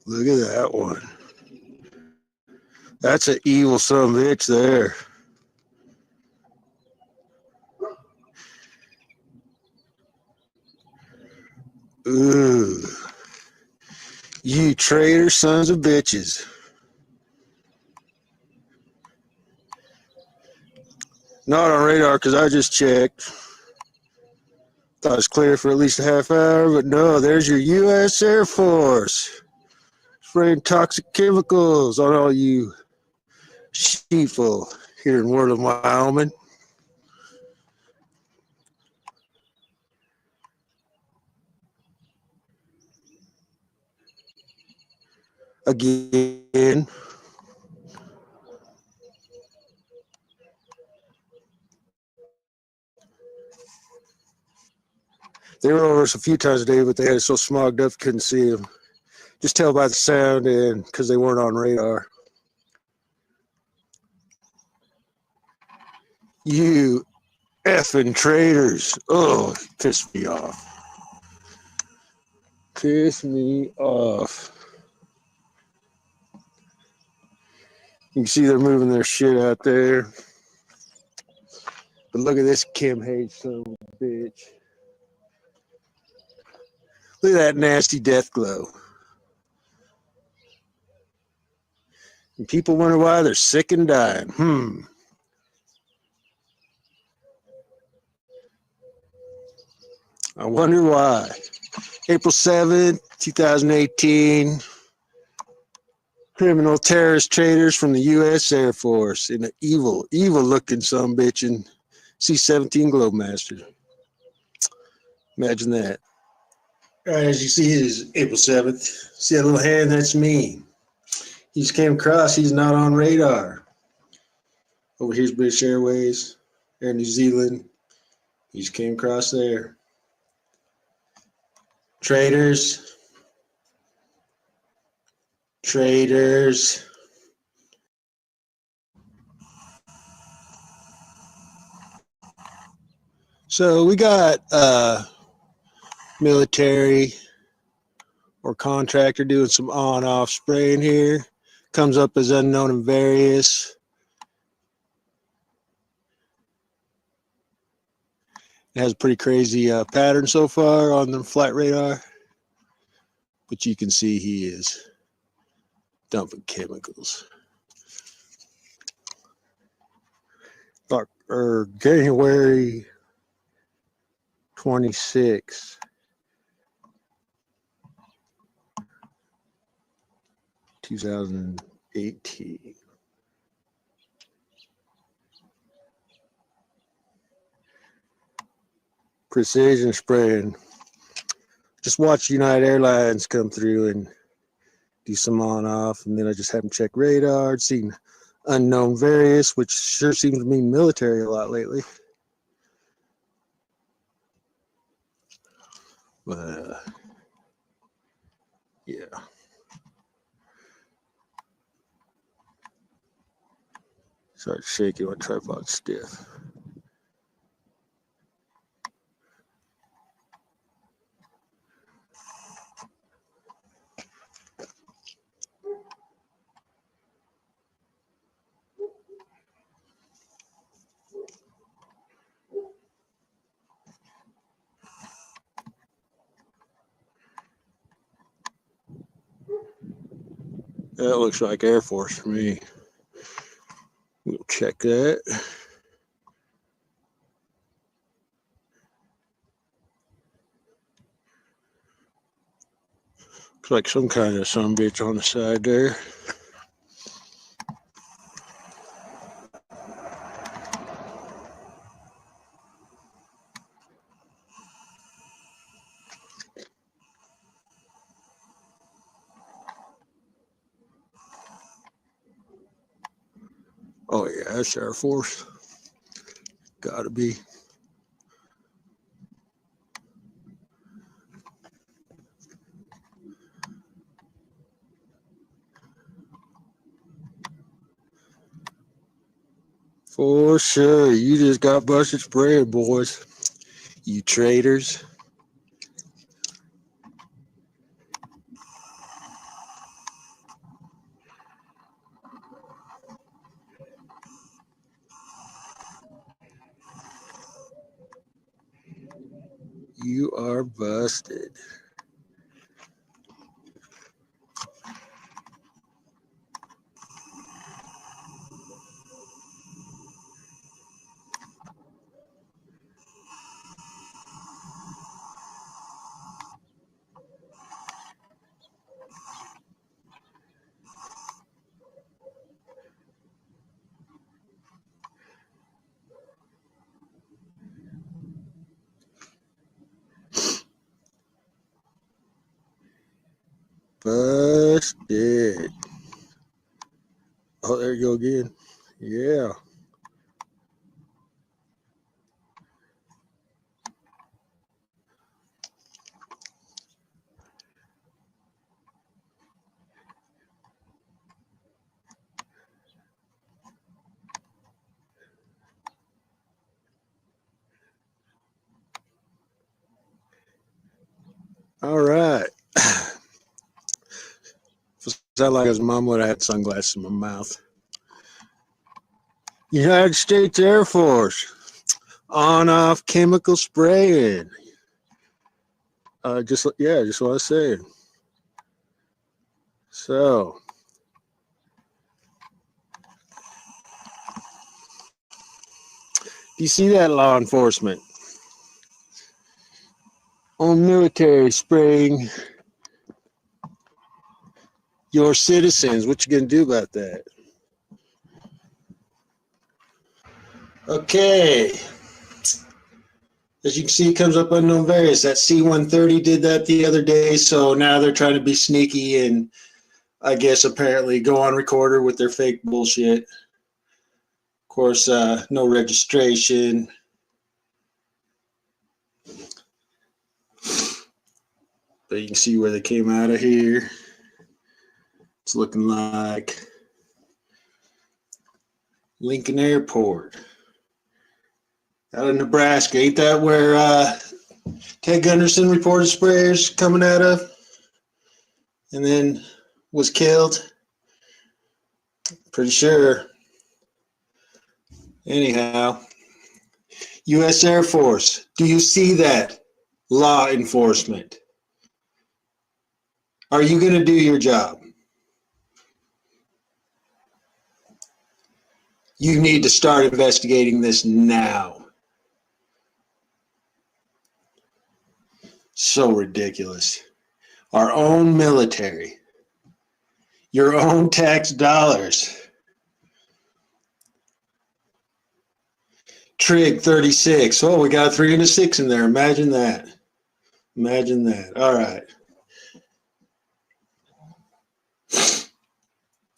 Look at that one. That's an evil son of a bitch there. Ooh. You traitor sons of bitches. Not on radar because I just checked. Thought it was clear for at least a half hour, but no, there's your U.S. Air Force. Spraying toxic chemicals on all you sheeple here in Worland, Wyoming. Again. They were over us a few times a day, but they had it so smogged up, couldn't see them. Just tell by the sound and because they weren't on radar. You effing traitors. Oh, piss me off. Piss me off. You can see they're moving their shit out there. But look at this Kim Hayes son of a bitch. Look at that nasty death glow. And people wonder why they're sick and dying. I wonder why. April 7th, 2018. Criminal terrorist traitors from the U.S. Air Force in an evil looking sumbitch in C-17 Globemaster. Imagine that. All right, as you see, it is April 7th. See that little hand? That's me. He just came across. He's not on radar. Over here's British Airways, Air New Zealand. He just came across there. Traitors. Traitors. So we got military or contractor doing some on-off spraying here. Comes up as unknown and various. It has a pretty crazy pattern so far on the flight radar. But you can see he is dumping chemicals. January 26th. 2018. Precision spraying. Just watch United Airlines come through and do some on off, and then I just have them check radar. Seen unknown various, which sure seems to mean military a lot lately. But yeah. Start shaking my tripod stiff. That looks like Air Force for me. We'll check that. Looks like some kind of sumbitch on the side there. Oh yeah, that's Air Force. Gotta be. For sure. You just got busted spraying, boys. You traitors. You are busted. Busted. Oh, there you go again. Yeah. All right. Sound like his mom would have had sunglasses in my mouth. United States Air Force. On-off chemical spraying. Just what I was saying. So, do you see that, law enforcement? On military spraying your citizens. What you gonna do about that? Okay. As you can see, it comes up unknown various. That C-130 did that the other day, so now they're trying to be sneaky and I guess apparently go on recorder with their fake bullshit. Of course, no registration. But you can see where they came out of here. It's looking like Lincoln Airport. Out of Nebraska. Ain't that where Ted Gunderson reported sprayers coming out of? And then was killed? Pretty sure. Anyhow, U.S. Air Force. Do you see that? Law enforcement. Are you going to do your job? You need to start investigating this now. So ridiculous. Our own military. Your own tax dollars. Trig 36. Oh, we got a 3 and a 6 in there. Imagine that. Imagine that. All right.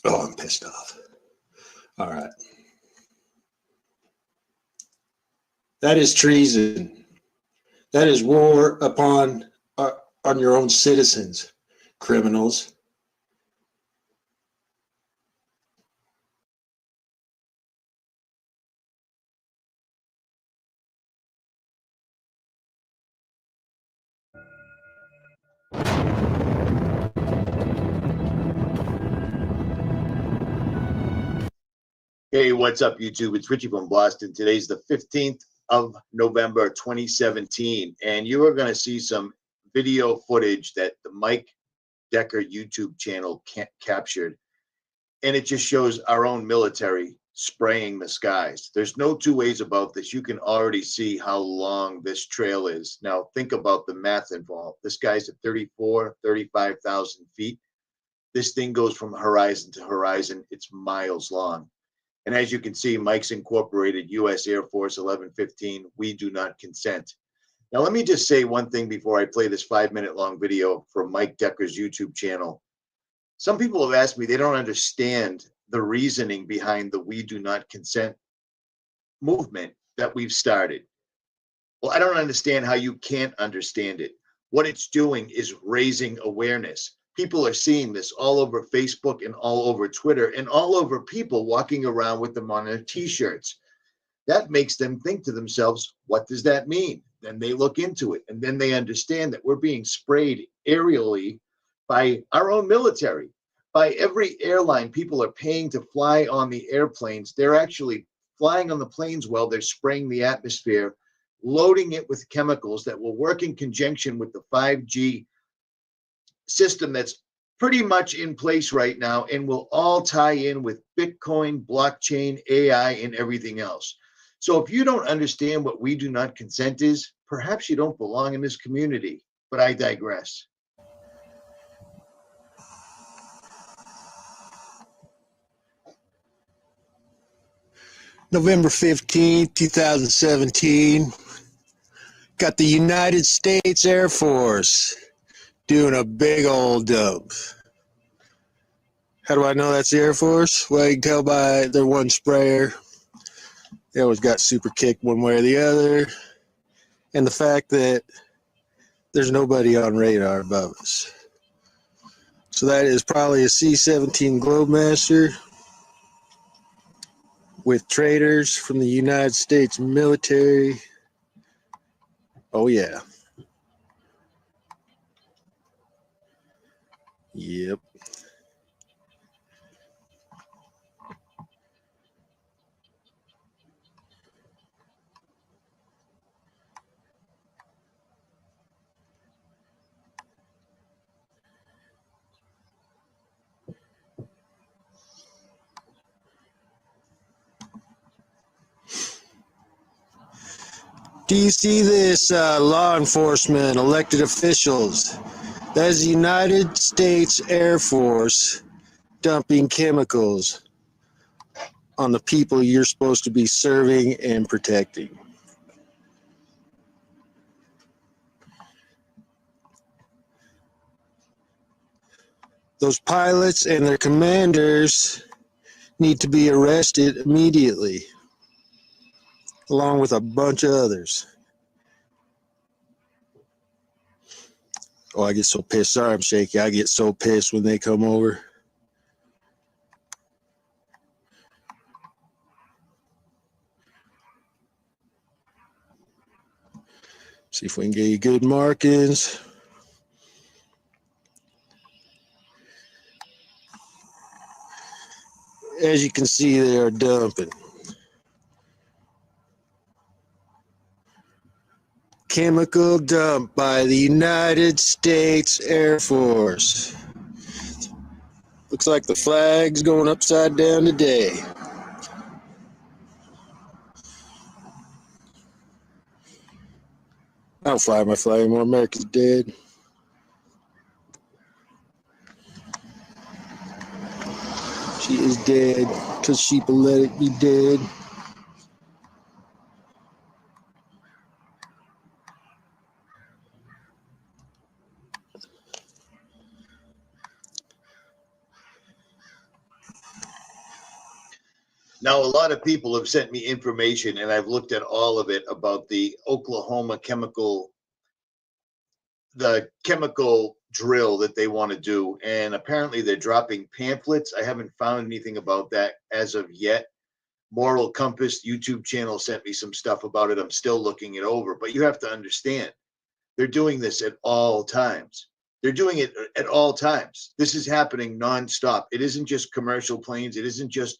Oh, I'm pissed off. All right. That is treason. That is war upon on your own citizens, criminals. Hey, what's up, YouTube? It's Richie from Boston. Today's the 15th of November, 2017, and you are going to see some video footage that the Mike Decker YouTube channel captured, and it just shows our own military spraying the skies. There's no two ways about this. You can already see how long this trail is. Now, think about the math involved. This guy's at 35,000 feet. This thing goes from horizon to horizon. It's miles long. And as you can see, Mike's incorporated U.S. Air Force 1115. We do not consent. Now, let me just say one thing before I play this 5-minute long video from Mike Decker's YouTube channel. Some people have asked me, they don't understand the reasoning behind the We Do Not Consent movement that we've started. Well, I don't understand how you can't understand it. What it's doing is raising awareness. People are seeing this all over Facebook and all over Twitter and all over people walking around with them on their t-shirts. That makes them think to themselves, what does that mean? Then they look into it, and then they understand that we're being sprayed aerially by our own military. By every airline people are paying to fly on the airplanes, they're actually flying on the planes while they're spraying the atmosphere loading it with chemicals that will work in conjunction with the 5G system that's pretty much in place right now and will all tie in with Bitcoin, blockchain, AI, and everything else. So if you don't understand what we do not consent is, perhaps you don't belong in this community. But I digress. November 15th, 2017. Got the United States Air Force doing a big old dump. How do I know that's the Air Force? Well, you can tell by their one sprayer. They always got super kicked one way or the other. And the fact that there's nobody on radar above us. So that is probably a C-17 Globemaster with traders from the United States military. Oh, yeah. Yep. Do you see this, law enforcement, elected officials? That is the United States Air Force dumping chemicals on the people you're supposed to be serving and protecting. Those pilots and their commanders need to be arrested immediately, along with a bunch of others. Oh, I get so pissed. Sorry, I'm shaky. I get so pissed when they come over. See if we can get you good markings. As you can see, they are dumping. Chemical dump by the United States Air Force. Looks like the flag's going upside down today. I don't fly my flag anymore. America's dead. She is dead because sheep will let it be dead. Now, a lot of people have sent me information, and I've looked at all of it about the Oklahoma chemical drill that they want to do. And apparently they're dropping pamphlets. I haven't found anything about that as of yet. Moral Compass YouTube channel sent me some stuff about it. I'm still looking it over, but you have to understand, they're doing this at all times. They're doing it at all times. This is happening nonstop. It isn't just commercial planes. It isn't just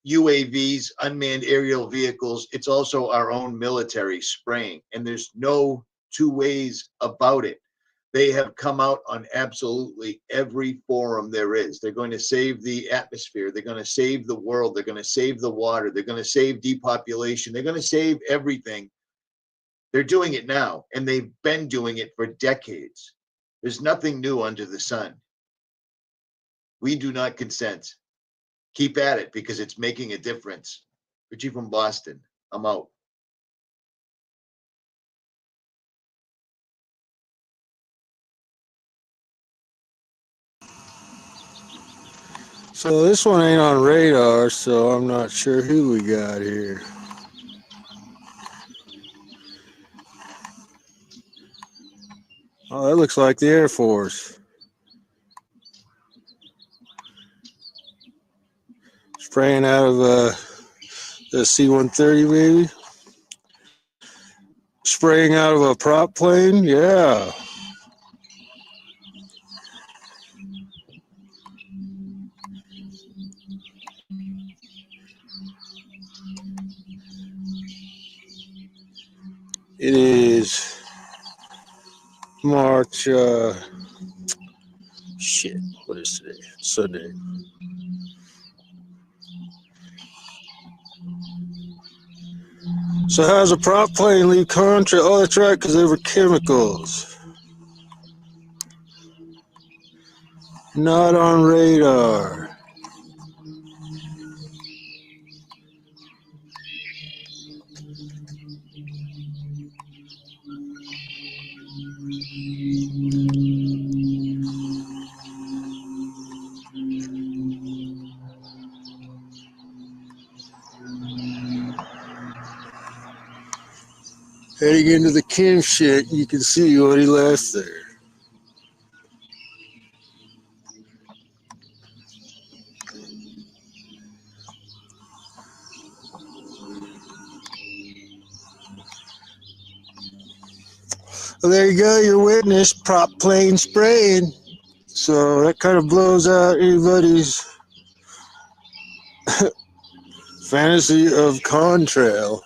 UAVs, unmanned aerial vehicles. It's also our own military spraying, and there's no two ways about it. They have come out on absolutely every forum there is. They're going to save the atmosphere. They're going to save the world. They're going to save the water. They're going to save depopulation. They're going to save everything. They're doing it now, and they've been doing it for decades. There's nothing new under the sun. We do not consent. Keep at it because it's making a difference. Richie from Boston, I'm out. So this one ain't on radar, so I'm not sure who we got here. Oh, that looks like the Air Force. Spraying out of the C-130 maybe? Spraying out of a prop plane? Yeah. It is March, shit, what is today? Sunday. So how's a prop plane leave contrail? Oh, that's right, because they were chemicals. Not on radar. Heading into the chem shit, you can see what he left there. Well, there you go, your witness, prop plane spraying. So that kind of blows out anybody's fantasy of contrail.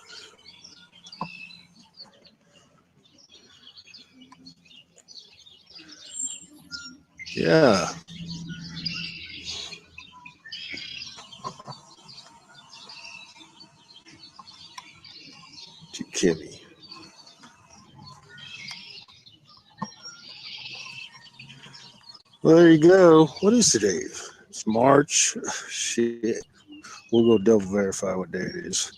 Yeah. To Kimmy. Well, there you go. What is today? It's March. Shit. We'll go double verify what day it is.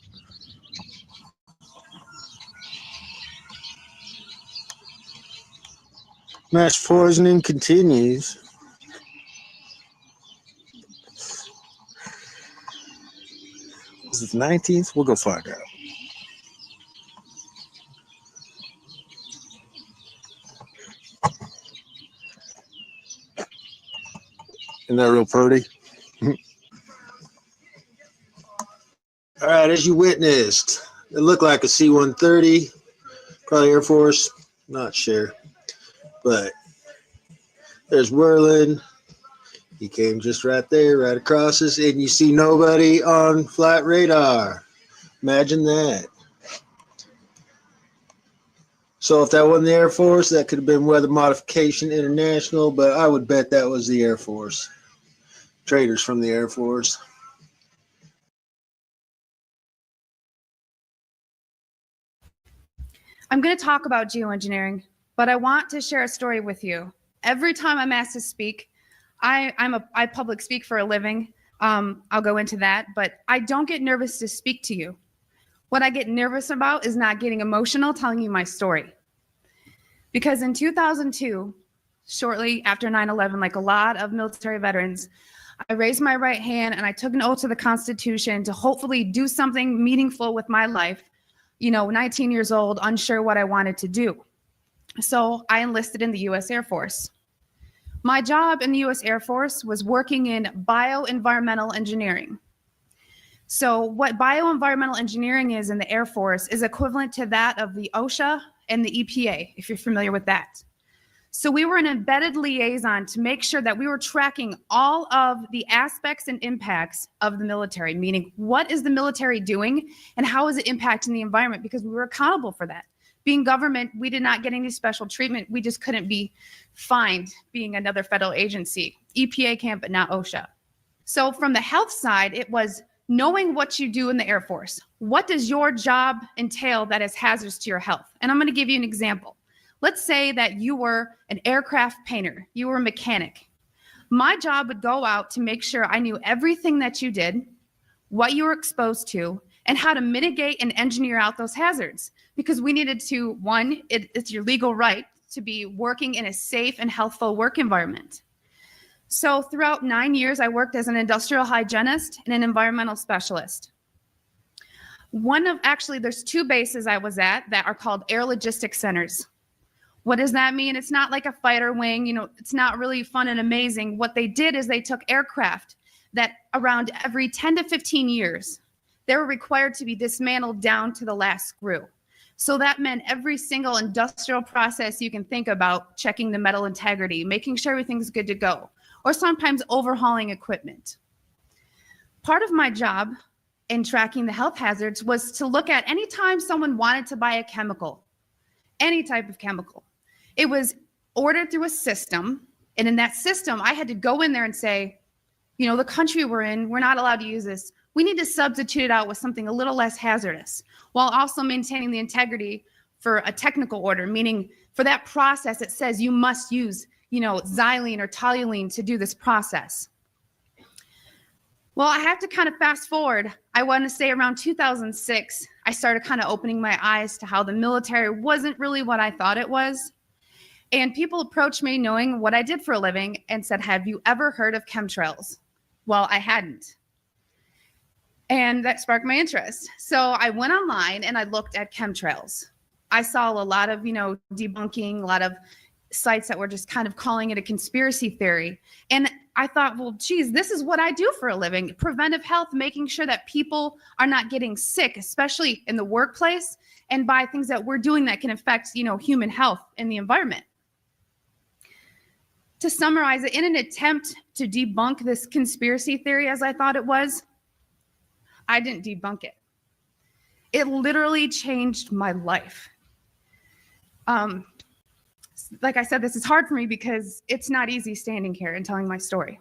Mass poisoning continues. Is it the 19th? We'll go find out. Isn't that real pretty? All right, as you witnessed, it looked like a C-130, probably Air Force, not sure. But there's Whirling. He came just right there, right across us, and you see nobody on flight radar. Imagine that. So if that wasn't the Air Force, that could have been Weather Modification International, but I would bet that was the Air Force. Traders from the Air Force. I'm going to talk about geoengineering, but I want to share a story with you. Every time I'm asked to speak, I public speak for a living. I'll go into that, but I don't get nervous to speak to you. What I get nervous about is not getting emotional telling you my story. Because in 2002, shortly after 9/11, like a lot of military veterans, I raised my right hand and I took an oath to the Constitution to hopefully do something meaningful with my life. 19 years old, unsure what I wanted to do. So I enlisted in the US Air Force. My job in the US Air Force was working in bioenvironmental engineering. So what bioenvironmental engineering is in the Air Force is equivalent to that of the OSHA and the EPA, if you're familiar with that. So we were an embedded liaison to make sure that we were tracking all of the aspects and impacts of the military, meaning what is the military doing and how is it impacting the environment, because we were accountable for that. Being government, we did not get any special treatment. We just couldn't be fined being another federal agency. EPA can, but not OSHA. So from the health side, it was knowing what you do in the Air Force. What does your job entail that is hazardous to your health? And I'm going to give you an example. Let's say that you were an aircraft painter, you were a mechanic. My job would go out to make sure I knew everything that you did, what you were exposed to, and how to mitigate and engineer out those hazards. Because we needed to, one, it's your legal right to be working in a safe and healthful work environment. So throughout 9 years, I worked as an industrial hygienist and an environmental specialist. There's two bases I was at that are called air logistics centers. What does that mean? It's not like a fighter wing, it's not really fun and amazing. What they did is they took aircraft that around every 10 to 15 years, they were required to be dismantled down to the last screw. So that meant every single industrial process you can think about, checking the metal integrity, making sure everything's good to go, or sometimes overhauling equipment. Part of my job in tracking the health hazards was to look at any time someone wanted to buy a chemical. any type of chemical. It was ordered through a system. And in that system, I had to go in there and say, you know, the country we're in, we're not allowed to use this. We need to substitute it out with something a little less hazardous, while also maintaining the integrity for a technical order, meaning for that process, it says you must use, you know, xylene or toluene to do this process. Well, I have to kind of fast forward. I want to say around 2006, I started kind of opening my eyes to how the military wasn't really what I thought it was. And people approached me knowing what I did for a living and said, have you ever heard of chemtrails? Well, I hadn't. And that sparked my interest. So I went online and I looked at chemtrails. I saw a lot of, you know, debunking, a lot of sites that were just kind of calling it a conspiracy theory. And I thought, well, geez, this is what I do for a living. Preventive health, making sure that people are not getting sick, especially in the workplace, and by things that we're doing that can affect, you know, human health and the environment. To summarize it, in an attempt to debunk this conspiracy theory as I thought it was, I didn't debunk it. It literally changed my life. Like I said, this is hard for me because it's not easy standing here and telling my story.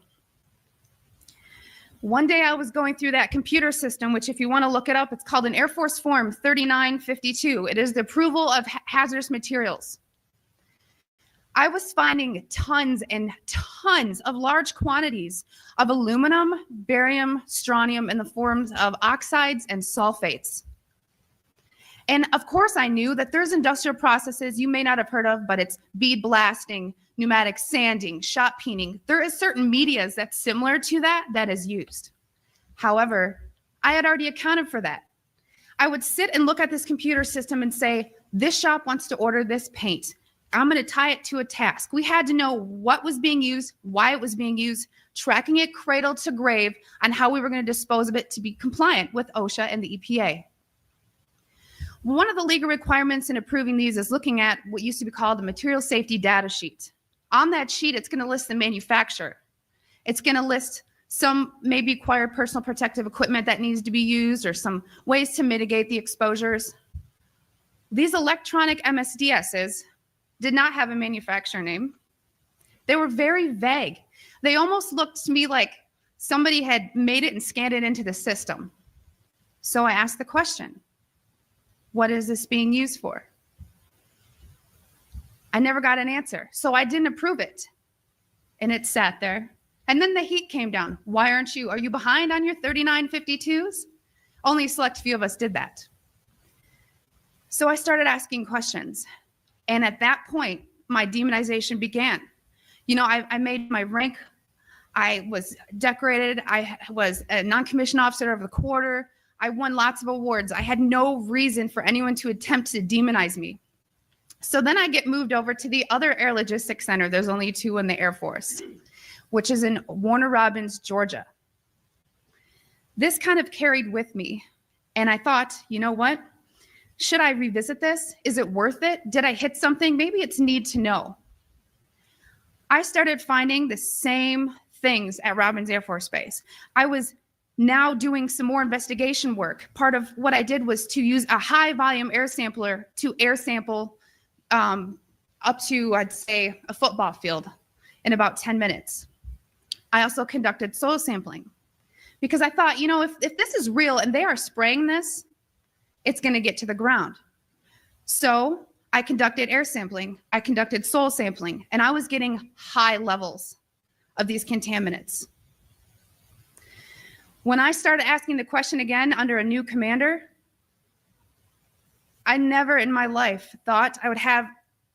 One day I was going through that computer system, which if you want to look it up, it's called an Air Force Form 3952. It is the approval of hazardous materials. I was finding tons and tons of large quantities of aluminum, barium, strontium in the forms of oxides and sulfates. And of course, I knew that there's industrial processes you may not have heard of, but it's bead blasting, pneumatic sanding, shot peening. There is certain medias that's similar to that is used. However, I had already accounted for that. I would sit and look at this computer system and say, this shop wants to order this paint. I'm going to tie it to a task. We had to know what was being used, why it was being used, tracking it cradle to grave, and how we were going to dispose of it to be compliant with OSHA and the EPA. One of the legal requirements in approving these is looking at what used to be called the material safety data sheet. On that sheet, it's going to list the manufacturer. It's going to list some maybe required personal protective equipment that needs to be used or some ways to mitigate the exposures. These electronic MSDSs did not have a manufacturer name. They were very vague. They almost looked to me like somebody had made it and scanned it into the system. So I asked the question, what is this being used for? I never got an answer, so I didn't approve it. And it sat there. And then the heat came down. Why aren't you? Are you behind on your 3952s? Only a select few of us did that. So I started asking questions. And at that point, my demonization began. You know, I made my rank. I was decorated. I was a non-commissioned officer of the quarter. I won lots of awards. I had no reason for anyone to attempt to demonize me. So then I get moved over to the other Air Logistics Center. There's only two in the Air Force, which is in Warner Robins, Georgia. This kind of carried with me. And I thought, you know what? Should I revisit this? Is it worth it? Did I hit something? Maybe it's need to know. I started finding the same things at Robins Air Force Base. I was now doing some more investigation work. Part of what I did was to use a high volume air sampler to air sample up to, I'd say, a football field in about 10 minutes. I also conducted soil sampling because I thought, you know, if this is real and they are spraying this, it's going to get to the ground. So I conducted air sampling, I conducted soil sampling, and I was getting high levels of these contaminants. When I started asking the question again under a new commander, I never in my life thought I would have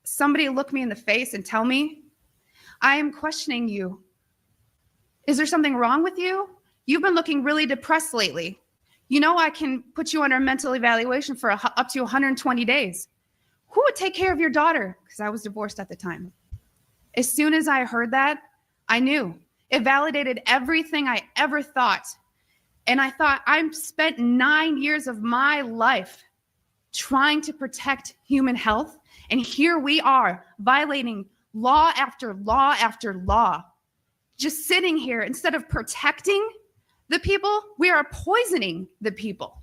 somebody look me in the face and tell me, I am questioning you. Is there something wrong with you? You've been looking really depressed lately. You know, I can put you under a mental evaluation for up to 120 days. Who would take care of your daughter? Because I was divorced at the time. As soon as I heard that, I knew. It validated everything I ever thought. And I thought, I've spent 9 years of my life trying to protect human health. And here we are violating law after law after law. Just sitting here, instead of protecting the people, we are poisoning the people.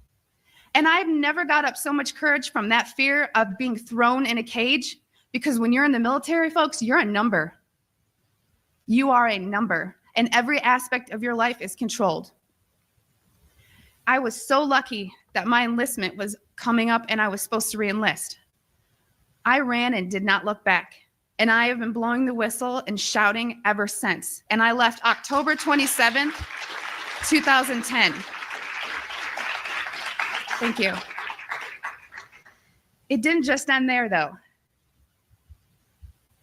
And I've never got up so much courage from that fear of being thrown in a cage, because when you're in the military, folks, you're a number. You are a number, and every aspect of your life is controlled. I was so lucky that my enlistment was coming up and I was supposed to re-enlist. I ran and did not look back. And I have been blowing the whistle and shouting ever since. And I left October 27th, 2010. Thank you. It didn't just end there, though.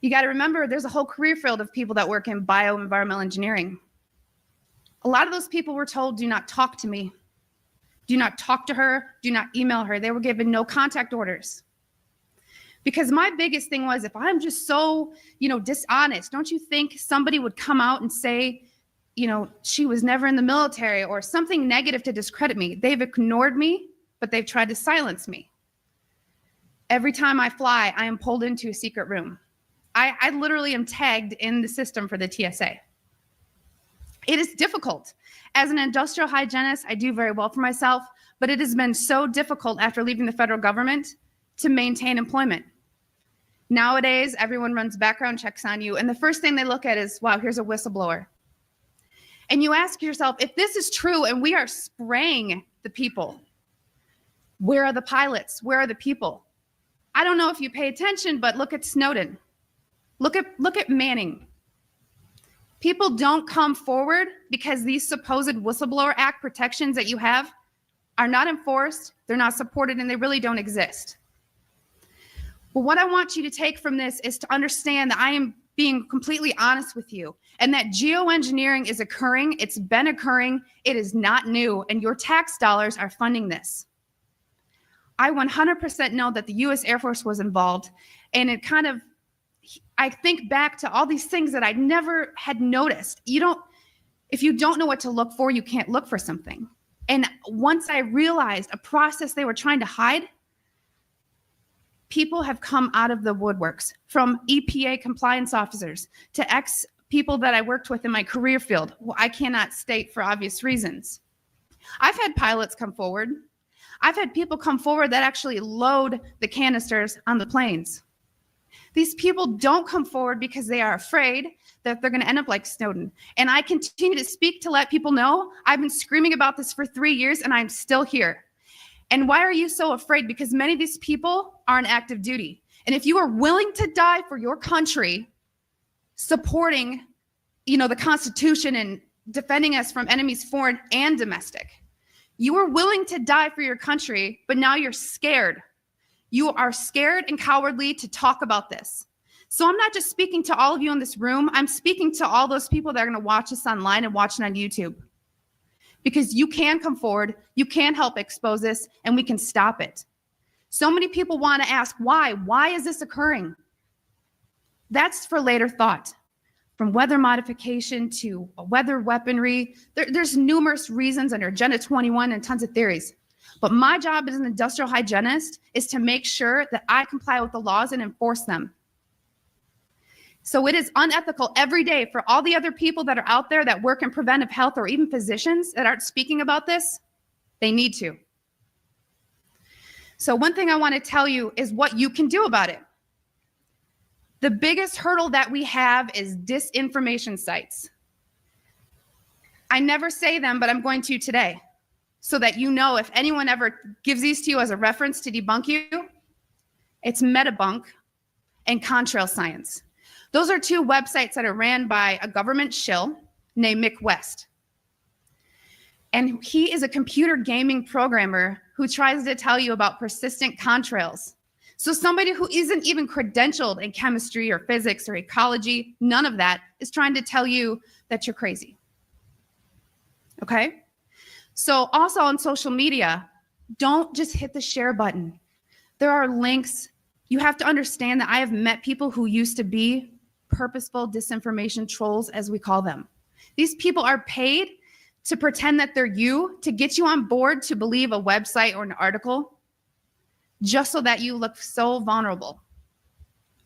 You got to remember, there's a whole career field of people that work in bioenvironmental engineering. A lot of those people were told, do not talk to me. Do not talk to her. Do not email her. They were given no contact orders. Because my biggest thing was, if I'm just so, dishonest, don't you think somebody would come out and say, she was never in the military or something negative to discredit me? They've ignored me, but they've tried to silence me. Every time I fly, I am pulled into a secret room. I literally am tagged in the system for the TSA. It is difficult. As an industrial hygienist, I do very well for myself, but it has been so difficult after leaving the federal government to maintain employment. Nowadays, everyone runs background checks on you, and the first thing they look at is, wow, here's a whistleblower. And you ask yourself, if this is true and we are spraying the people, where are the pilots? Where are the people? I don't know if you pay attention, but look at Snowden. Look at Manning. People don't come forward because these supposed Whistleblower Act protections that you have are not enforced, they're not supported, and they really don't exist. But what I want you to take from this is to understand that I am being completely honest with you, and that geoengineering is occurring. It's been occurring. It is not new, and your tax dollars are funding this. I 100% know that the U.S. Air Force was involved, and I think back to all these things that I never had noticed. If you don't know what to look for, you can't look for something. And once I realized a process they were trying to hide, people have come out of the woodworks, from EPA compliance officers to ex-people that I worked with in my career field, who I cannot state for obvious reasons. I've had pilots come forward. I've had people come forward that actually load the canisters on the planes. These people don't come forward because they are afraid that they're going to end up like Snowden. And I continue to speak to let people know I've been screaming about this for 3 years and I'm still here. And why are you so afraid? Because many of these people are on active duty. And if you are willing to die for your country, supporting, the Constitution and defending us from enemies foreign and domestic, you are willing to die for your country, but now you're scared. You are scared and cowardly to talk about this. So I'm not just speaking to all of you in this room. I'm speaking to all those people that are going to watch us online and watch it on YouTube. Because you can come forward, you can help expose this, and we can stop it. So many people want to ask, why? Why is this occurring? That's for later thought. From weather modification to weather weaponry, there's numerous reasons under Agenda 21 and tons of theories. But my job as an industrial hygienist is to make sure that I comply with the laws and enforce them. So it is unethical every day for all the other people that are out there that work in preventive health, or even physicians that aren't speaking about this. They need to. So one thing I want to tell you is what you can do about it. The biggest hurdle that we have is disinformation sites. I never say them, but I'm going to today, so that if anyone ever gives these to you as a reference to debunk you, it's Metabunk and Contrail Science. Those are two websites that are ran by a government shill named Mick West. And he is a computer gaming programmer who tries to tell you about persistent contrails. So somebody who isn't even credentialed in chemistry or physics or ecology, none of that, is trying to tell you that you're crazy. Okay? So also on social media, don't just hit the share button. There are links. You have to understand that I have met people who used to be purposeful disinformation trolls, as we call them. These people are paid to pretend that they're you, to get you on board to believe a website or an article, just so that you look so vulnerable.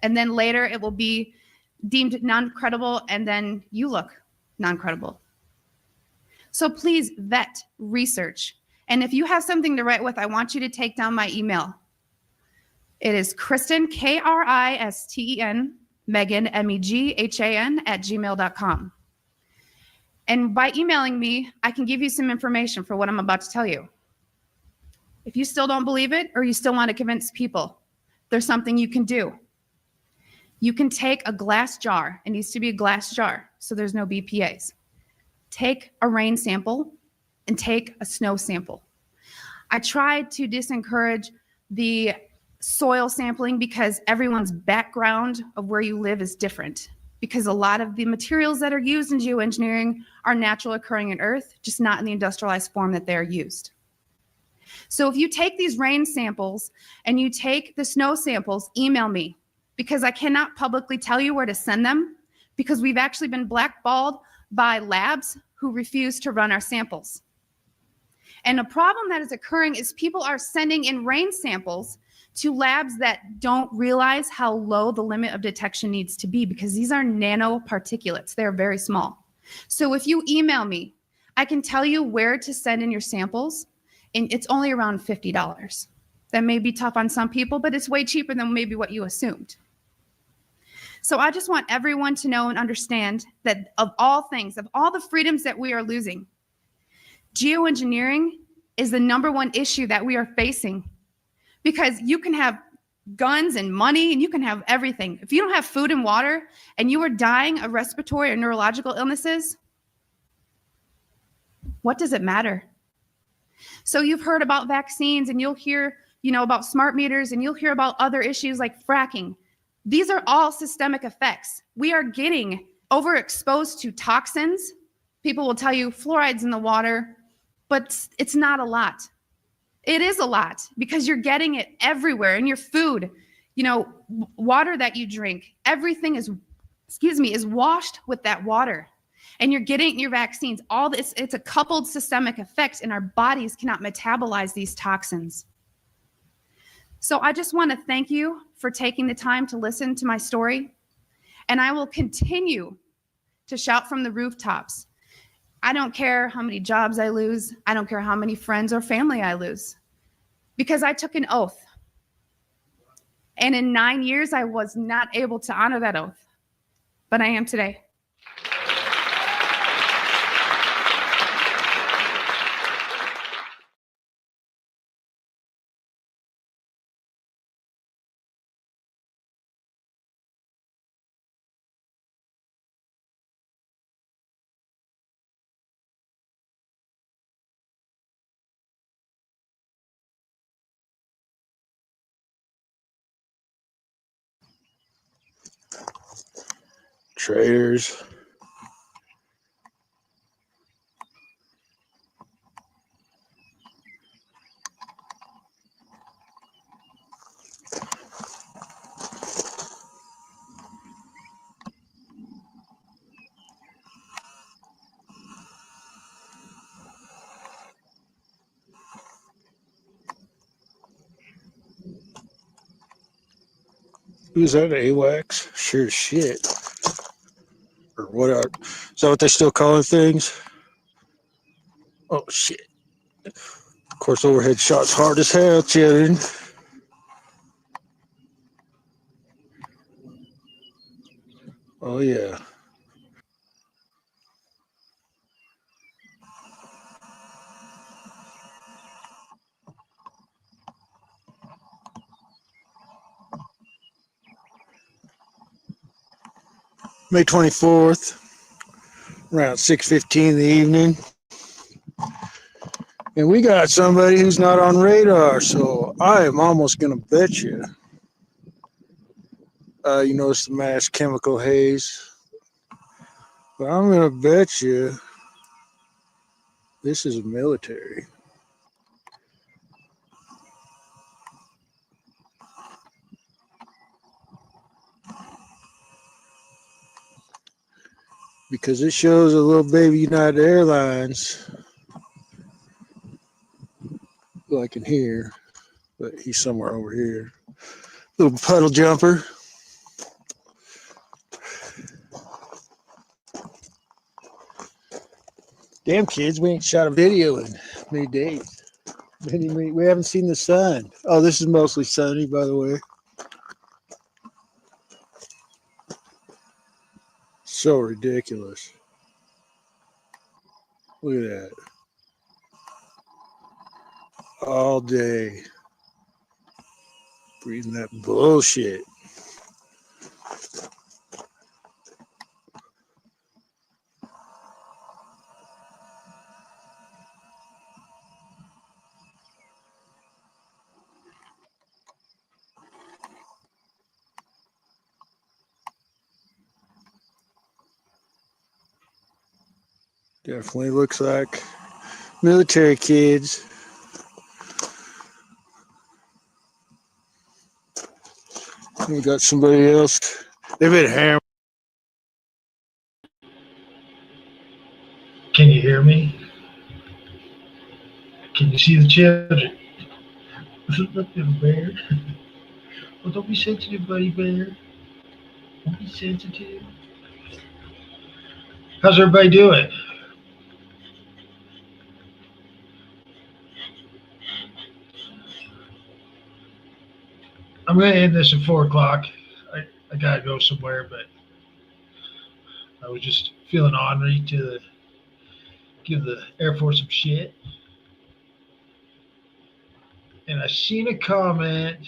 And then later it will be deemed non-credible, and then you look non-credible. So please vet, research, And if you have something to write with, I want you to take down my email. It is Kristen, Kristen, Megan, Meghan, @gmail.com. And by emailing me, I can give you some information for what I'm about to tell you. If you still don't believe it, or you still want to convince people, there's something you can do. You can take a glass jar. It needs to be a glass jar, so there's no BPAs. Take a rain sample and take a snow sample. I tried to discourage the soil sampling because everyone's background of where you live is different. Because a lot of the materials that are used in geoengineering are natural occurring in Earth, just not in the industrialized form that they're used. So if you take these rain samples and you take the snow samples, email me, because I cannot publicly tell you where to send them, because we've actually been blackballed by labs who refuse to run our samples. And a problem that is occurring is people are sending in rain samples to labs that don't realize how low the limit of detection needs to be, because these are nanoparticulates. They're very small. So if you email me, I can tell you where to send in your samples, and it's only around $50. That may be tough on some people, but it's way cheaper than maybe what you assumed. So I just want everyone to know and understand that of all things, of all the freedoms that we are losing, geoengineering is the #1 issue that we are facing, because you can have guns and money and you can have everything. If you don't have food and water and you are dying of respiratory or neurological illnesses, what does it matter? So you've heard about vaccines, and you'll hear, about smart meters, and you'll hear about other issues like fracking. These are all systemic effects. We are getting overexposed to toxins. People will tell you fluoride's in the water, but it's not a lot. It is a lot, because you're getting it everywhere in your food, water that you drink. Everything is washed with that water. And you're getting your vaccines. All this, it's a coupled systemic effect, and our bodies cannot metabolize these toxins. So I just want to thank you for taking the time to listen to my story. And I will continue to shout from the rooftops. I don't care how many jobs I lose. I don't care how many friends or family I lose, because I took an oath. And in 9 years, I was not able to honor that oath, but I am today. Traitors. Who's that, AWACS? Sure as shit. Or what are, is that what they still calling things? Oh shit. Of course, overhead shots hard as hell, children. Oh yeah. May 24th, around 6:15 in the evening. And we got somebody who's not on radar, so I am almost going to bet you. You notice the mass chemical haze. But I'm going to bet you this is military. Because it shows a little baby United Airlines, like in here, but he's somewhere over here. Little puddle jumper. Damn kids, we ain't shot a video in many days. We haven't seen the sun. Oh, this is mostly sunny, by the way. So ridiculous. Look at that. All day. Breathing that bullshit. Definitely looks like military kids. We got somebody else. They've been hammered. Can you hear me? Can you see the children? Look at them, Bear. Well, don't be sensitive, buddy, Bear. Don't be sensitive. How's everybody doing? I'm going to end this at 4 o'clock. I got to go somewhere, but I was just feeling ornery to give the Air Force some shit. And I seen a comment.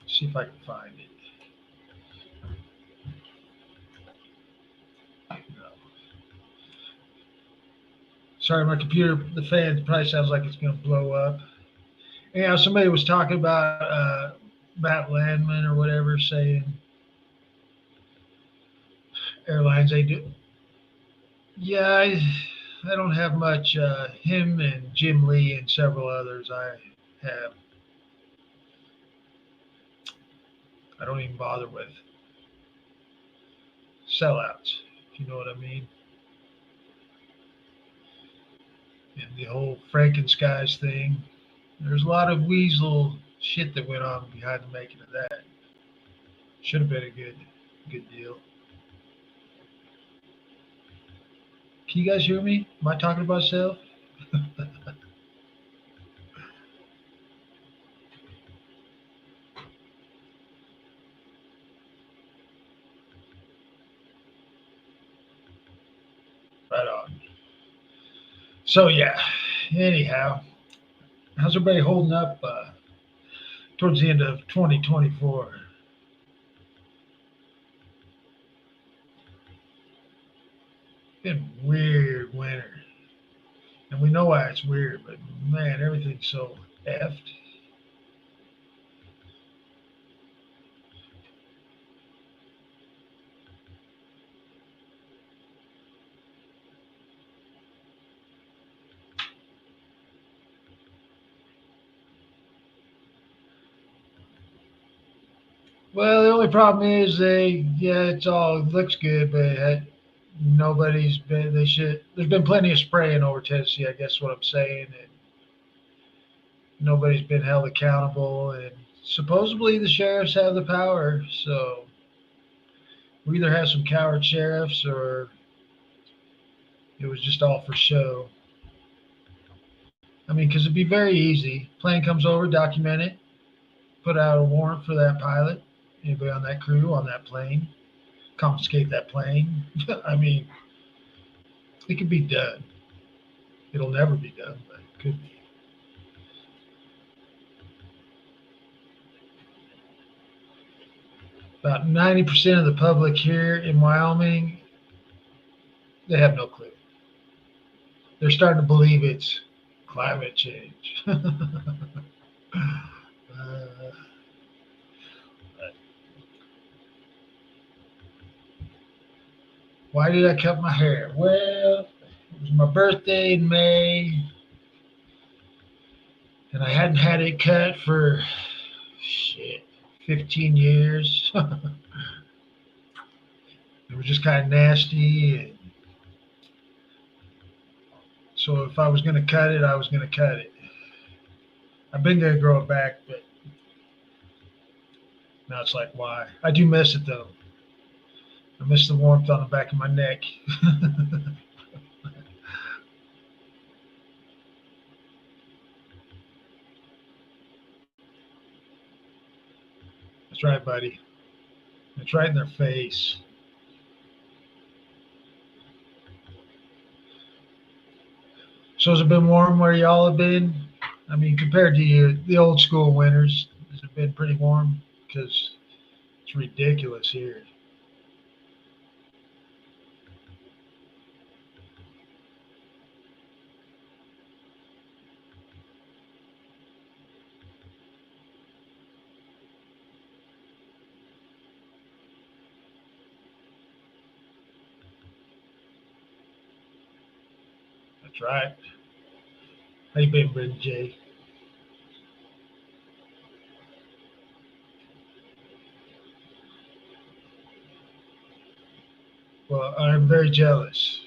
See if I can find it. No. Sorry, my computer, the fan probably sounds like it's going to blow up. Yeah, somebody was talking about Matt Landman or whatever, saying airlines, they do. Yeah, I don't have much. Him and Jim Lee and several others I have. I don't even bother with sellouts, if you know what I mean. And the whole Frankenskies thing. There's a lot of weasel shit that went on behind the making of that. Should have been a good deal. Can you guys hear me? Am I talking about myself? Right on. So yeah, anyhow, how's everybody holding up towards the end of 2024? Been weird winter. And we know why it's weird, but man, everything's so effed. Well, the only problem is it looks good, but nobody's been, there's been plenty of spraying over Tennessee, I guess what I'm saying, and nobody's been held accountable, and supposedly the sheriffs have the power, so we either have some coward sheriffs or it was just all for show. I mean, because it'd be very easy. Plane comes over, document it, put out a warrant for that pilot, anybody on that crew, on that plane, confiscate that plane. I mean, it could be done. It'll never be done, but it could be. About 90% of the public here in Wyoming, they have no clue. They're starting to believe it's climate change. Why did I cut my hair? Well, it was my birthday in May, and I hadn't had it cut for 15 years. It was just kind of nasty. And so if I was going to cut it, I was going to cut it. I've been going to grow it back, but now it's like, why? I do miss it, though. I miss the warmth on the back of my neck. That's right, buddy. It's right in their face. So has it been warm where y'all have been? I mean, compared to the old school winters, has it been pretty warm? Because it's ridiculous here. That's right. How you been, Brother Jay? Well, I'm very jealous.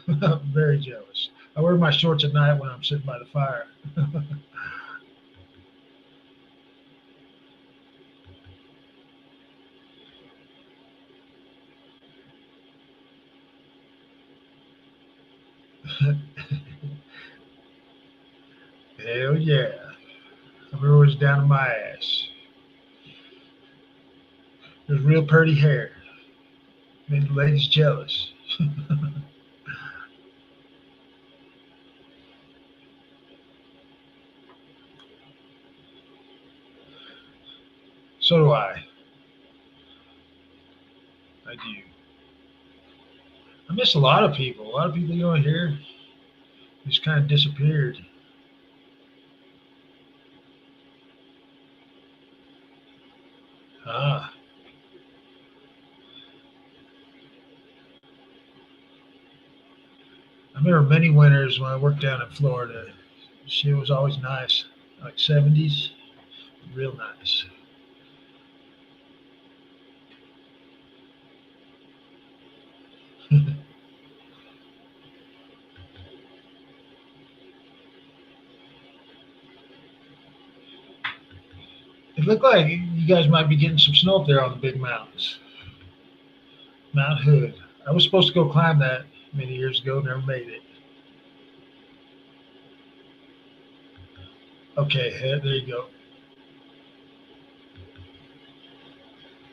I'm very jealous. I wear my shorts at night when I'm sitting by the fire. Hell yeah. I remember it was down to my ass. It was real pretty hair. Made the ladies jealous. So do I. I do. I miss a lot of people. A lot of people you don't hear just kind of disappeared. Ah. I remember many winters when I worked down in Florida. Shit was always nice. Like 70s. Real nice. It looked like you guys might be getting some snow up there on the big mountains. Mount Hood. I was supposed to go climb that many years ago, never made it. Okay, there you go.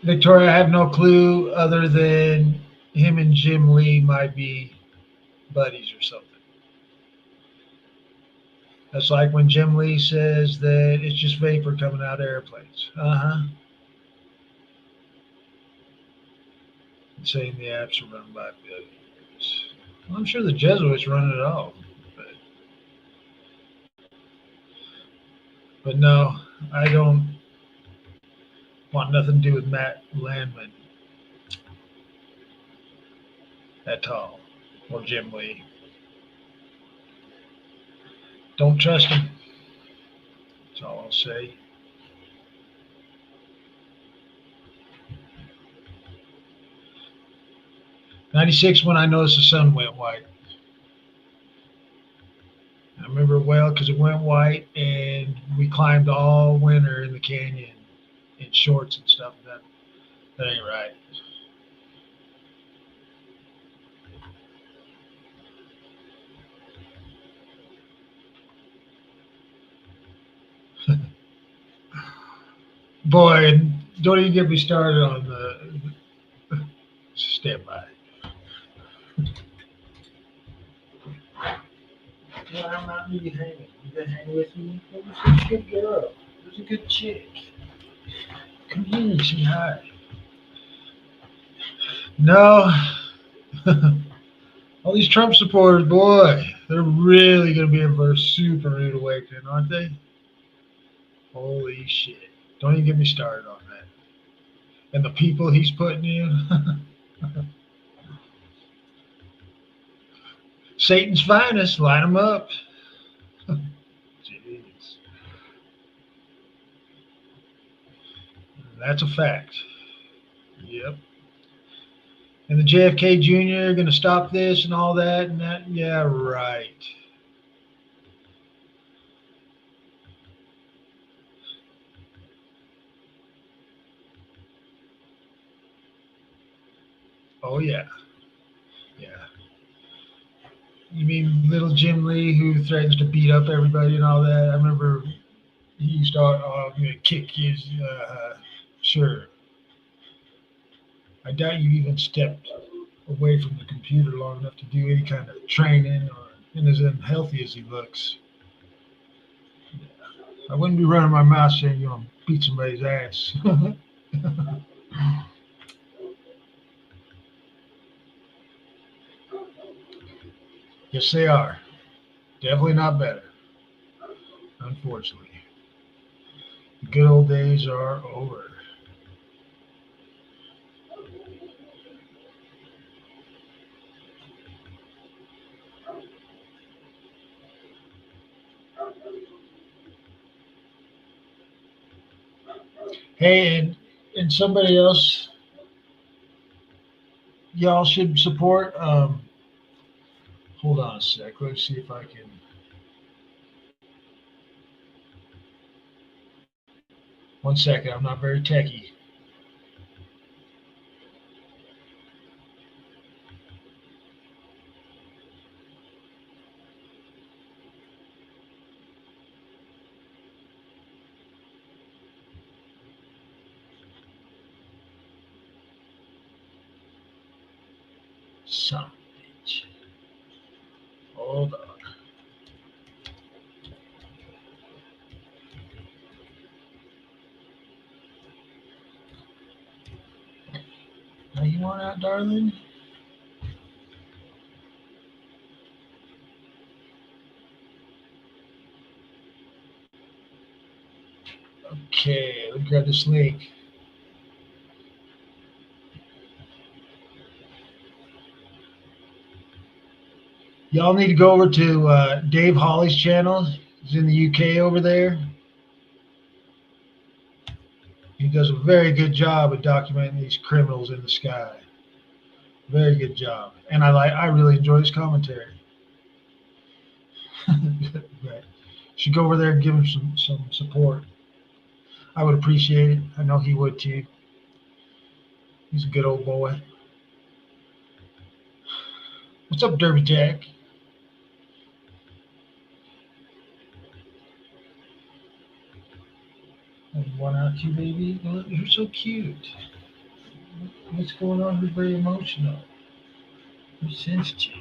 Victoria, I have no clue other than him and Jim Lee might be buddies or something. That's like when Jim Lee says that it's just vapor coming out of airplanes. Uh-huh. And saying the apps are run by billions. Well, I'm sure the Jesuits run it all. But no, I don't want nothing to do with Matt Landman at all, or Jim Lee. Don't trust him. That's all I'll say. '96 when I noticed the sun went white. I remember it well because it went white and we climbed all winter in the canyon in shorts and stuff. That ain't right. Boy, and don't even get me started on the stand by. Well, I'm not really hanging. You gonna hang with me? It was such a good girl. It was a good chick. Come here, say hi. No. All these Trump supporters, boy, they're really gonna be in for a super rude awakening, aren't they? Holy shit. Don't even get me started on that. And the people he's putting in. Satan's finest, line them up. Jeez. That's a fact. Yep. And the JFK Jr. going to stop this and all that and that. Yeah, right. Oh, yeah. Yeah. You mean little Jim Lee who threatens to beat up everybody and all that? I remember he used to, I'm going to kick his Sure. I doubt you even stepped away from the computer long enough to do any kind of training or and as unhealthy as he looks. I wouldn't be running my mouth saying you're gonna beat somebody's ass. Yes, they are. Definitely not better. Unfortunately. The good old days are over. Hey, and somebody else y'all should support. Hold on a sec. Let's see if I can. One second. I'm not very techy. Son of a bitch. Hold on. Now you want out, darling? Okay, let me grab this link. Y'all need to go over to Dave Hawley's channel. He's in the UK over there. He does a very good job of documenting these criminals in the sky. Very good job, and I really enjoy his commentary. But you should go over there and give him some support. I would appreciate it. I know he would too. He's a good old boy. What's up, Derby Jack? One out to you, baby. Look, you're so cute. What's going on? You're very emotional. You're sensitive.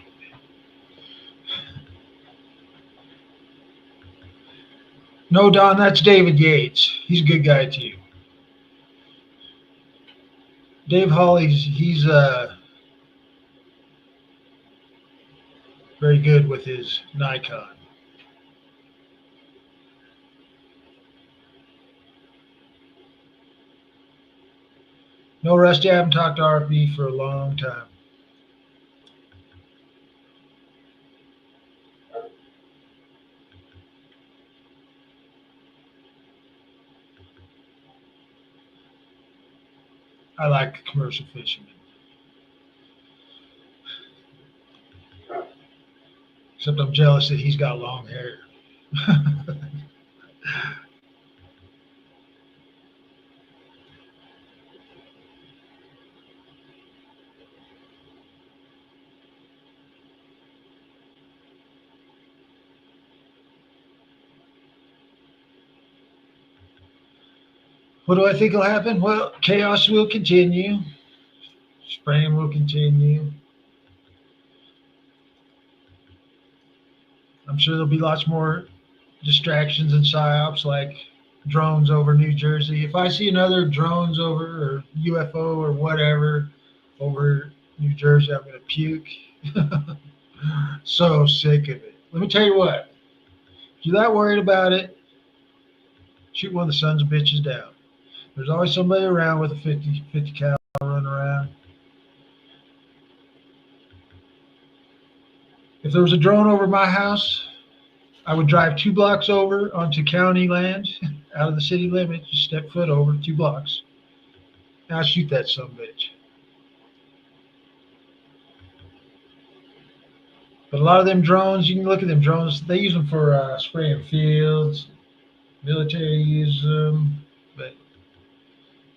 No, Don, that's David Yates. He's a good guy too. Dave Hawley's he's very good with his Nikon. No, Rusty, I haven't talked to RFB for a long time. I like commercial fishermen. Except I'm jealous that he's got long hair. What do I think will happen? Well, chaos will continue. Spraying will continue. I'm sure there'll be lots more distractions and psyops like drones over New Jersey. If I see another drones over or UFO or whatever over New Jersey, I'm going to puke. So sick of it. Let me tell you what. If you're that worried about it, shoot one of the sons of bitches down. There's always somebody around with a 50 cal running around. If there was a drone over my house, I would drive 2 blocks over onto county land, out of the city limits, just step foot over 2 blocks. And I'd shoot that son of a bitch. But a lot of them drones, you can look at them drones, they use them for spraying fields. Military uses them, but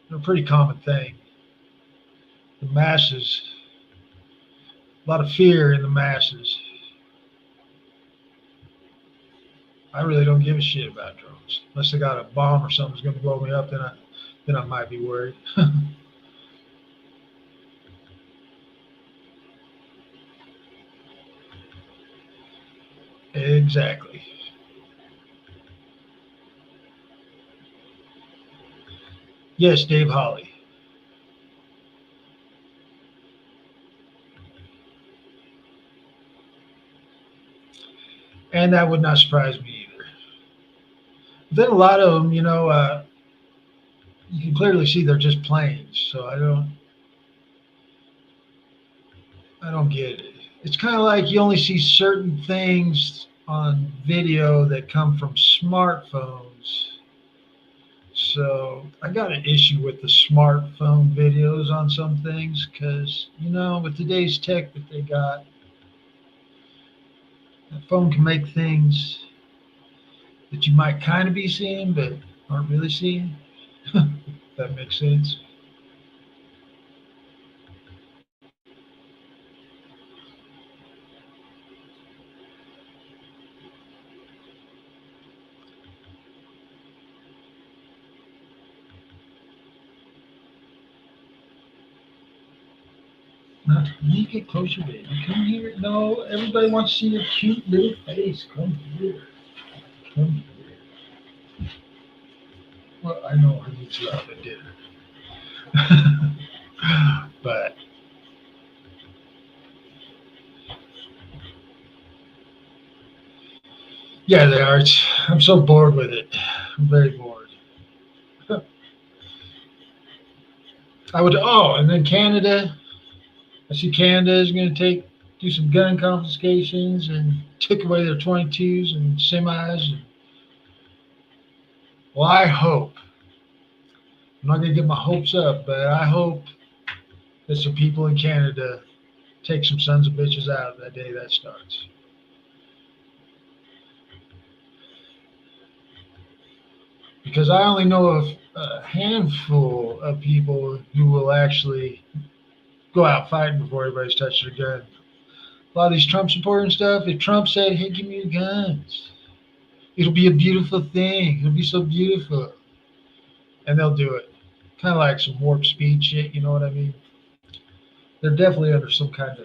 they're a pretty common thing. The masses, a lot of fear in the masses. I really don't give a shit about drones. Unless they got a bomb or something's going to blow me up, then then I might be worried. Exactly. Yes, Dave Holly. And that would not surprise me either. But then a lot of them, you know, you can clearly see they're just planes. So I don't get it. It's kind of like you only see certain things on video that come from smartphones. So I got an issue with the smartphone videos on some things because, you know, with today's tech that they got, the phone can make things that you might kind of be seeing but aren't really seeing. If that makes sense. You get closer, baby. Come here. No, everybody wants to see your cute little face. Come here. Come here. Well, I know I need you out at dinner. But yeah, they are. I'm so bored with it. I'm very bored. And then Canada. I see Canada is going to do some gun confiscations and took away their 22s and semis. Well, I hope. I'm not going to get my hopes up, but I hope that some people in Canada take some sons of bitches out that day that starts. Because I only know of a handful of people who will actually go out fighting before everybody's touched their gun. A lot of these Trump supporters and stuff, if Trump said, hey, give me your guns, it'll be a beautiful thing. It'll be so beautiful. And they'll do it. Kind of like some warp speed shit, you know what I mean? They're definitely under some kind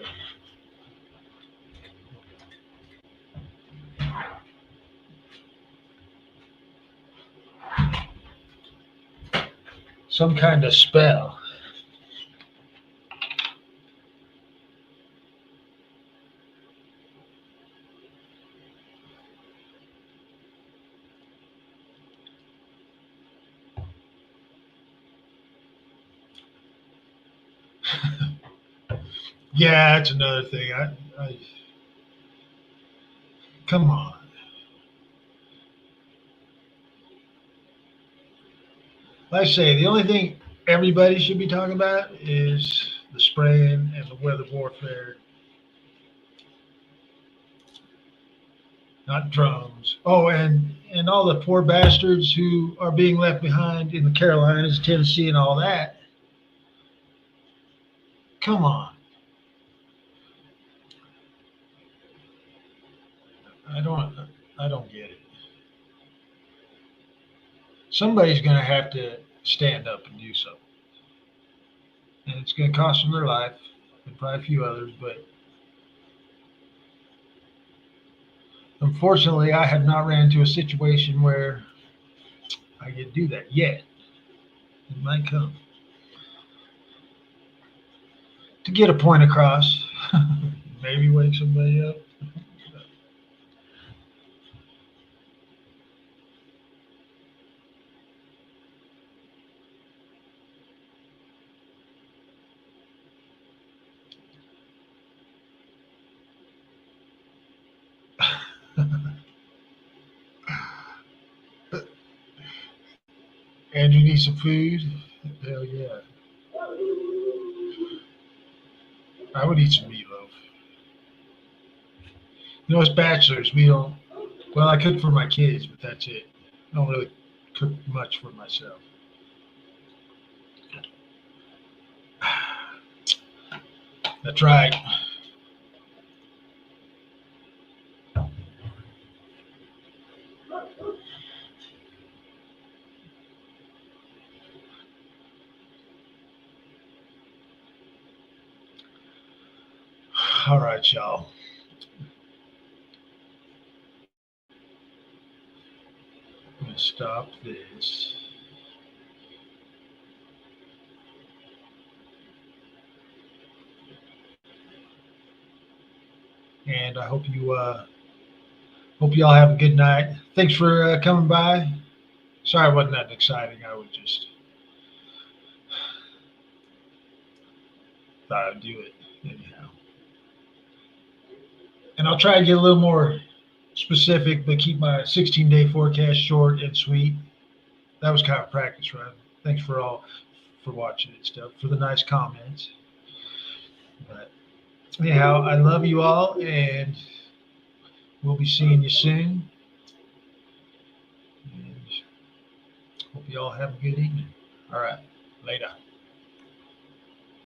of spell. Yeah, that's another thing. I come on. Like I say, the only thing everybody should be talking about is the spraying and the weather warfare, not drones. Oh, and all the poor bastards who are being left behind in the Carolinas, Tennessee, and all that. Come on. I don't get it. Somebody's going to have to stand up and do something. And it's going to cost them their life and probably a few others, but unfortunately, I have not ran into a situation where I can do that yet. It might come. To get a point across, maybe wake somebody up. And you need some food? Hell yeah. I would eat some meatloaf. You know, as bachelors, we don't, well, I cook for my kids, but that's it. I don't really cook much for myself. That's right. All right, y'all. I'm going to stop this. And I hope you hope you all have a good night. Thanks for coming by. Sorry it wasn't that exciting. I would just thought I'd do it anyhow. And I'll try to get a little more specific, but keep my 16-day forecast short and sweet. That was kind of practice, right? Thanks for watching and stuff, for the nice comments. But anyhow, I love you all, and we'll be seeing you soon. And hope you all have a good evening. All right, later.